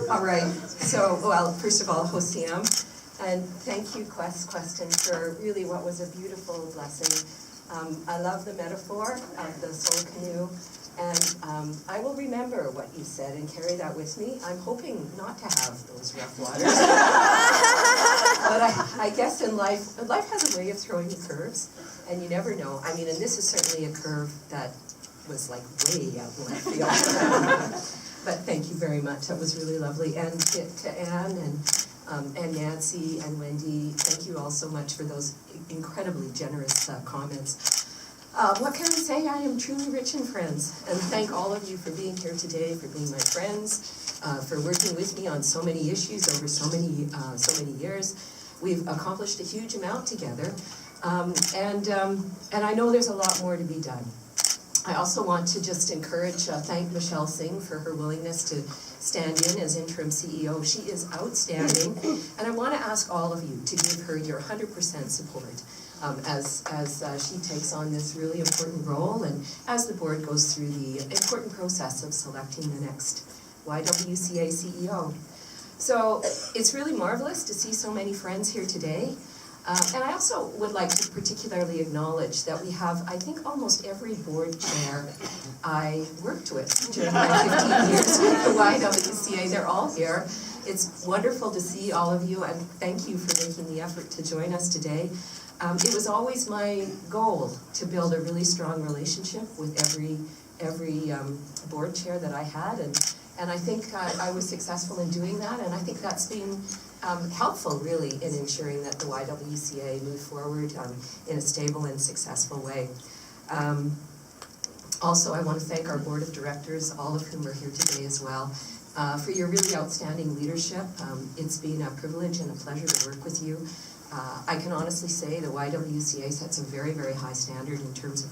All right, so, well, first of all, Hosiam, and thank you, Queston, for really what was a beautiful blessing. I love the metaphor of the soul canoe, and I will remember what you said and carry that with me. I'm hoping not to have those rough waters. But I guess in life has a way of throwing you curves, and you never know. I mean, and this is certainly a curve that was like way out in left field. But thank you very much. That was really lovely. And to Anne and Nancy and Wendy, thank you all so much for those incredibly generous comments. What can I say? I am truly rich in friends. And thank all of you for being here today, for being my friends, for working with me on so many issues over so many years. We've accomplished a huge amount together. And I know there's a lot more to be done. I also want to just thank Michelle Singh for her willingness to stand in as interim CEO. She is outstanding, and I want to ask all of you to give her your 100% support as she takes on this really important role, and as the board goes through the important process of selecting the next YWCA CEO. So it's really marvelous to see so many friends here today. And I also would like to particularly acknowledge that we have, I think, almost every board chair I worked with during my 15 years with the YWCA. They're all here. It's wonderful to see all of you, and thank you for making the effort to join us today. It was always my goal to build a really strong relationship with every board chair that I had, and I think I was successful in doing that, and I think that's been helpful, really, in ensuring that the YWCA move forward in a stable and successful way. Also, I want to thank our board of directors, all of whom are here today as well, for your really outstanding leadership. It's been a privilege and a pleasure to work with you. I can honestly say the YWCA sets a very, very high standard in terms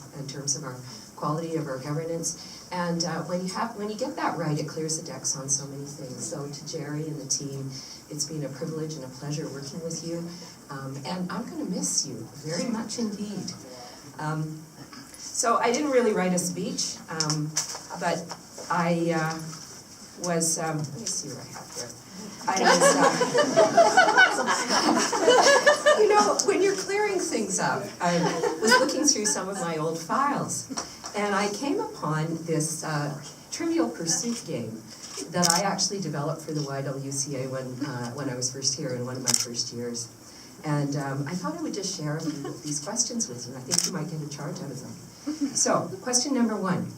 of our quality of our governance. And when you get that right, it clears the decks on so many things. So to Jerry and the team, it's been a privilege and a pleasure working with you. And I'm going to miss you very much indeed. So I didn't really write a speech, but I was, let me see what I have here. You know, when you're clearing things up, I was looking through some of my old files, and I came upon this Trivial Pursuit game that I actually developed for the YWCA when I was first here in one of my first years. And I thought I would just share these questions with you. I think you might get a charge out of them. So, question number 1.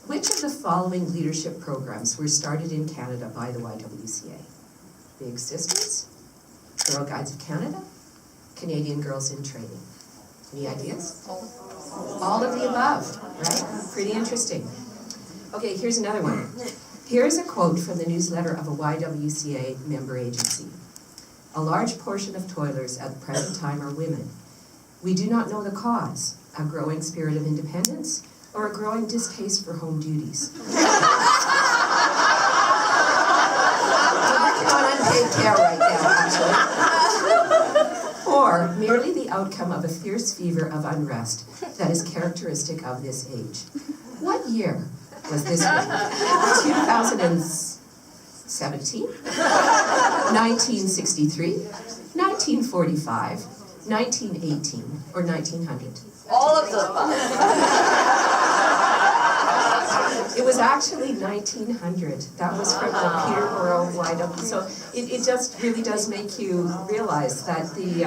Which of the following leadership programs were started in Canada by the YWCA? Big Sisters, Girl Guides of Canada, Canadian Girls in Training. Any ideas? All of the above, right? Pretty interesting. Okay, here's another one. Here's a quote from the newsletter of a YWCA member agency. A large portion of toilers at the present time are women. We do not know the cause, a growing spirit of independence or a growing distaste for home duties. On unpaid care right now, actually. Or merely the outcome of a fierce fever of unrest that is characteristic of this age. What year was this one? 2017? 1963? 1945? 1918? Or 1900? All of the above. It was actually 1900. That was from the Peterborough YW. So it just really does make you realize that the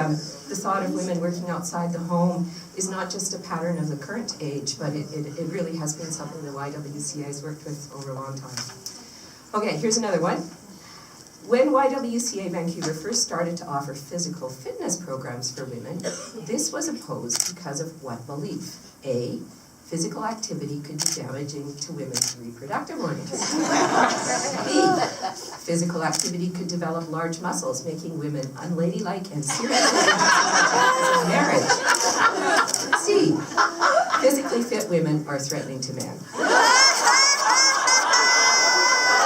thought of women working outside the home is not just a pattern of the current age, but it really has been something the YWCA has worked with over a long time. Okay, here's another one. When YWCA Vancouver first started to offer physical fitness programs for women, this was opposed because of what belief? A, physical activity could be damaging to women's reproductive organs. B, physical activity could develop large muscles, making women unladylike and seriously in marriage. C, physically fit women are threatening to men.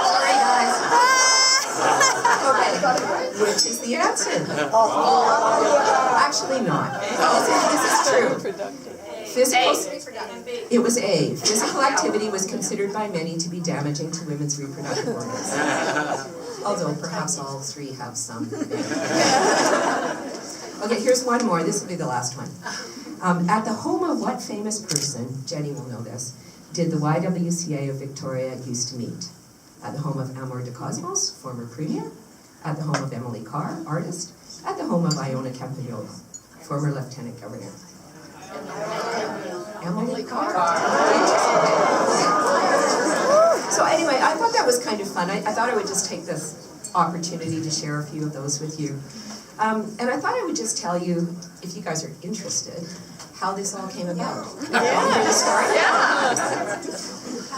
Sorry, guys. Okay. Which is the answer. Actually not. This is true. It was A. Physical activity was considered by many to be damaging to women's reproductive organs. Although perhaps all three have some. Okay, here's one more. This will be the last one. At the home of what famous person, Jenny will know this, did the YWCA of Victoria used to meet? At the home of Amor de Cosmos, former premier. At the home of Emily Carr, artist. At the home of Iona Campagnolo, former lieutenant governor. Emily Carr. So anyway, I thought that was kind of fun. I thought I would just take this opportunity to share a few of those with you. And I thought I would just tell you, if you guys are interested, how this all came about.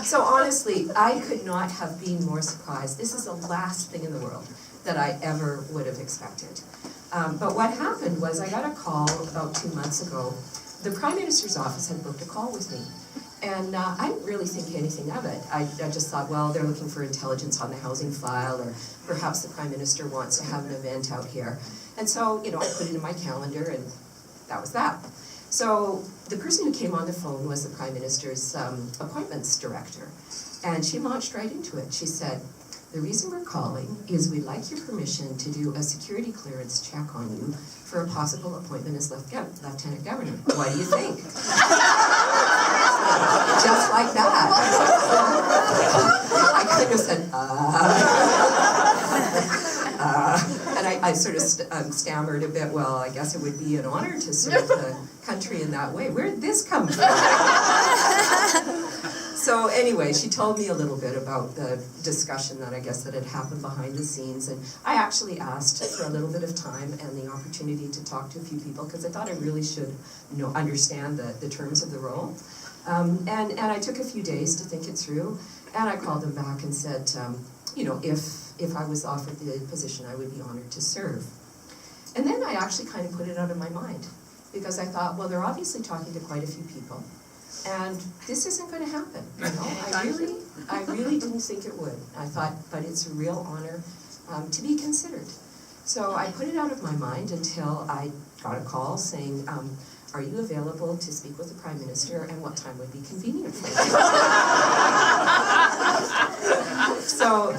So honestly, I could not have been more surprised. This is the last thing in the world that I ever would have expected. But what happened was I got a call about 2 months ago. The Prime Minister's office had booked a call with me. And I didn't really think anything of it. I just thought, well, they're looking for intelligence on the housing file, or perhaps the Prime Minister wants to have an event out here. And so, I put it in my calendar, and that was that. So the person who came on the phone was the Prime Minister's appointments director. And she launched right into it. She said, the reason we're calling is we'd like your permission to do a security clearance check on you for a possible appointment as Lieutenant Governor. What do you think? Just like that. I kind of said, and I sort of stammered a bit, well, I guess it would be an honor to serve the country in that way. Where did this come from? So anyway, she told me a little bit about the discussion that I guess that had happened behind the scenes, and I actually asked for a little bit of time and the opportunity to talk to a few people because I thought I really should understand the terms of the role. And I took a few days to think it through, and I called them back and said, if I was offered the position, I would be honored to serve. And then I actually kind of put it out of my mind because I thought, well, they're obviously talking to quite a few people. And this isn't going to happen, I really didn't think it would. I thought, but it's a real honor to be considered. So I put it out of my mind until I got a call saying, are you available to speak with the Prime Minister, and what time would be convenient for you? So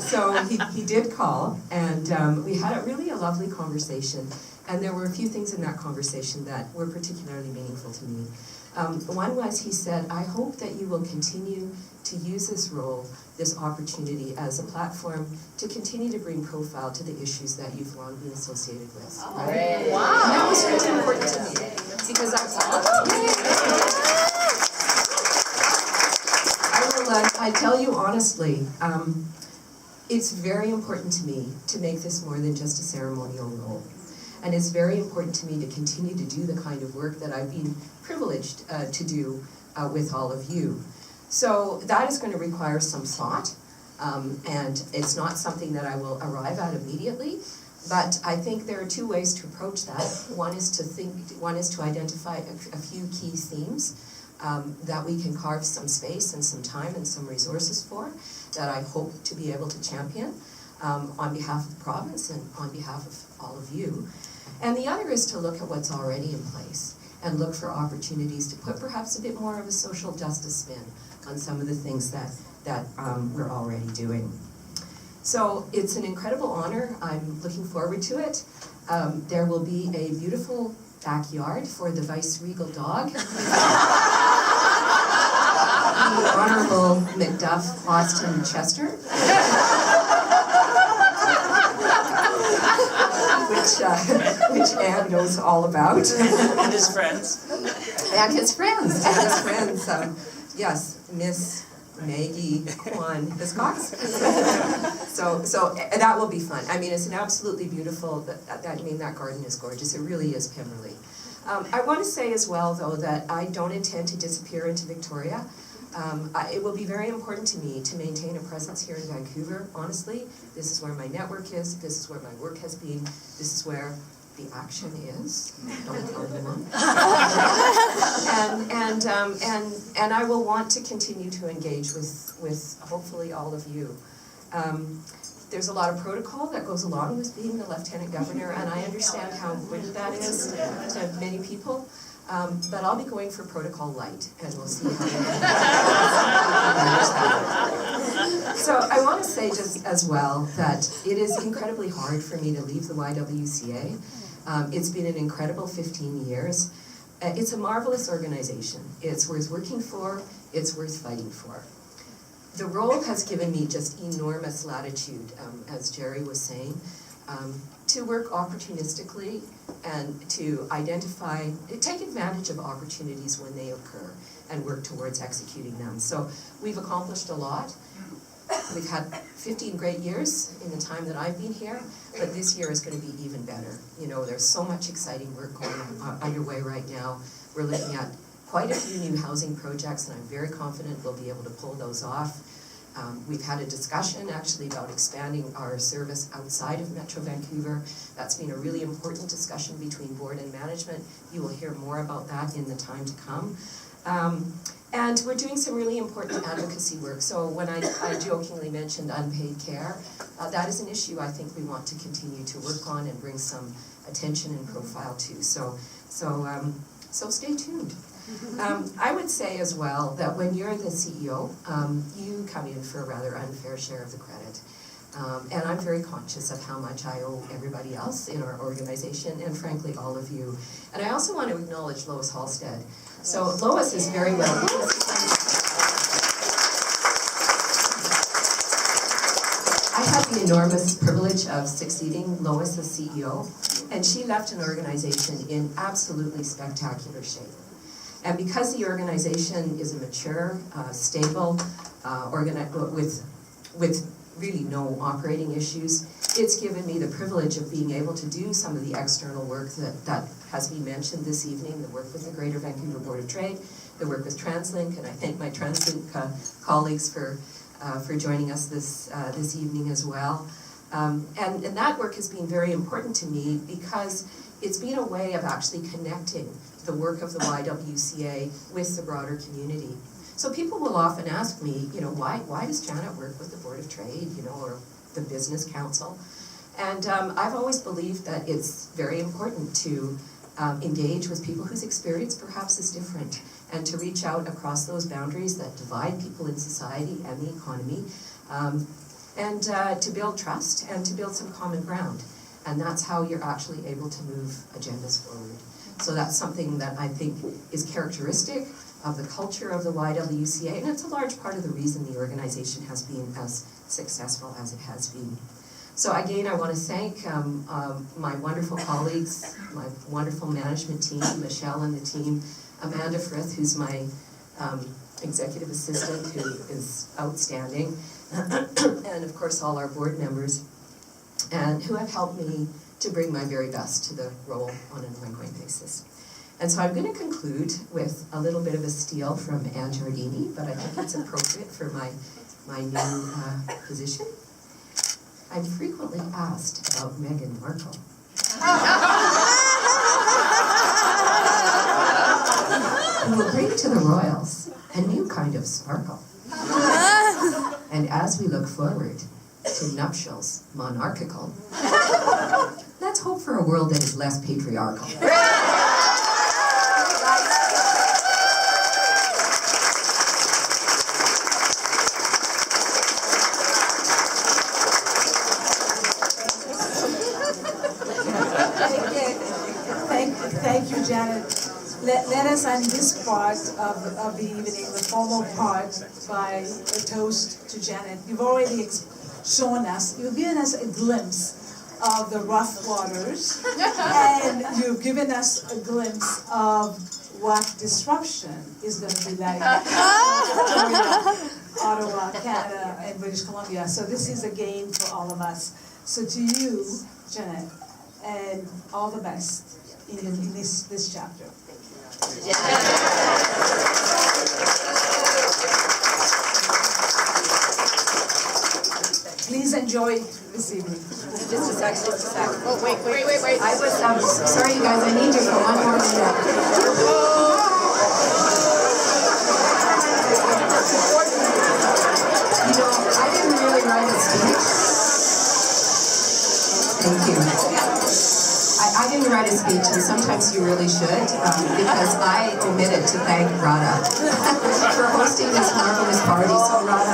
he did call, and we had a lovely conversation. And there were a few things in that conversation that were particularly meaningful to me. One was, he said, I hope that you will continue to use this role, this opportunity as a platform to continue to bring profile to the issues that you've long been associated with. Right? Wow. And that was really important to me because I tell you honestly, it's very important to me to make this more than just a ceremonial role. And it's very important to me to continue to do the kind of work that I've been privileged to do with all of you. So that is going to require some thought, and it's not something that I will arrive at immediately, but I think there are two ways to approach that. One is to identify a few key themes that we can carve some space and some time and some resources for, that I hope to be able to champion on behalf of the province and on behalf of all of you. And the other is to look at what's already in place and look for opportunities to put perhaps a bit more of a social justice spin on some of the things that we're already doing. So it's an incredible honor. I'm looking forward to it. There will be a beautiful backyard for the vice-regal dog. The Honorable Macduff Austin Chester. Which Anne knows all about. And his friends. And his friends. Yes, Miss Maggie Kwan Hiscox. So that will be fun. I mean, it's an absolutely beautiful, that garden is gorgeous. It really is Pemberley. I want to say as well, though, that I don't intend to disappear into Victoria. It will be very important to me to maintain a presence here in Vancouver, honestly. This is where my network is, this is where my work has been, this is where the action is. Don't tell anyone. And I will want to continue to engage with hopefully all of you. There's a lot of protocol that goes along with being the Lieutenant Governor, and I understand how important that is to many people. But I'll be going for protocol light, and we'll see how we So I want to say just as well that it is incredibly hard for me to leave the YWCA. It's been an incredible 15 years. It's a marvelous organization. It's worth working for. It's worth fighting for. The role has given me just enormous latitude, as Jerry was saying, to work opportunistically and to identify, take advantage of opportunities when they occur and work towards executing them. So we've accomplished a lot. We've had 15 great years in the time that I've been here, but this year is going to be even better. You know, there's so much exciting work going underway right now. We're looking at quite a few new housing projects, and I'm very confident we'll be able to pull those off. We've had a discussion actually about expanding our service outside of Metro Vancouver. That's been a really important discussion between board and management. You will hear more about that in the time to come. And we're doing some really important advocacy work. So when I jokingly mentioned unpaid care, that is an issue I think we want to continue to work on and bring some attention and profile to. So stay tuned. I would say as well that when you're the CEO, you come in for a rather unfair share of the credit. And I'm very conscious of how much I owe everybody else in our organization, and frankly, all of you. And I also want to acknowledge Lois Halstead. So Lois is very well. I had the enormous privilege of succeeding Lois as CEO, and she left an organization in absolutely spectacular shape. And because the organization is a mature, stable, with really no operating issues, it's given me the privilege of being able to do some of the external work that has been mentioned this evening, the work with the Greater Vancouver Board of Trade, the work with TransLink, and I thank my TransLink colleagues for joining us this evening as well. And that work has been very important to me because it's been a way of actually connecting the work of the YWCA with the broader community. So people will often ask me, you know, why does Janet work with the Board of Trade, you know, or the Business Council? And I've always believed that it's very important to engage with people whose experience perhaps is different, and to reach out across those boundaries that divide people in society and the economy, and to build trust and to build some common ground. And that's how you're actually able to move agendas forward. So that's something that I think is characteristic of the culture of the YWCA, and it's a large part of the reason the organization has been as successful as it has been. So again, I want to thank my wonderful colleagues, my wonderful management team, Michelle and the team, Amanda Frith, who's my executive assistant, who is outstanding, and of course all our board members, and who have helped me to bring my very best to the role on an ongoing basis. And so I'm going to conclude with a little bit of a steal from Anne Giardini, but I think it's appropriate for my new position. I'm frequently asked about Meghan Markle. Who will bring to the royals a new kind of sparkle. And as we look forward to nuptials monarchical, let's hope for a world that is less patriarchal. Thank you, Janet. Let us end this part of the evening, the formal part, by a toast to Janet. You've already shown us, you've given us a glimpse of the rough waters, and you've given us a glimpse of what disruption is going to be like in Ottawa, Canada, and British Columbia. So this is a gain for all of us. So to you, Janet, and all the best in this chapter. Please enjoy this evening. Just a sec. Oh, wait. I was, sorry you guys, I need you for one more minute. You know, I didn't really write a speech. Thank you. I didn't write a speech, and sometimes you really should, because I omitted to thank Radha for hosting this marvelous party. So Radha,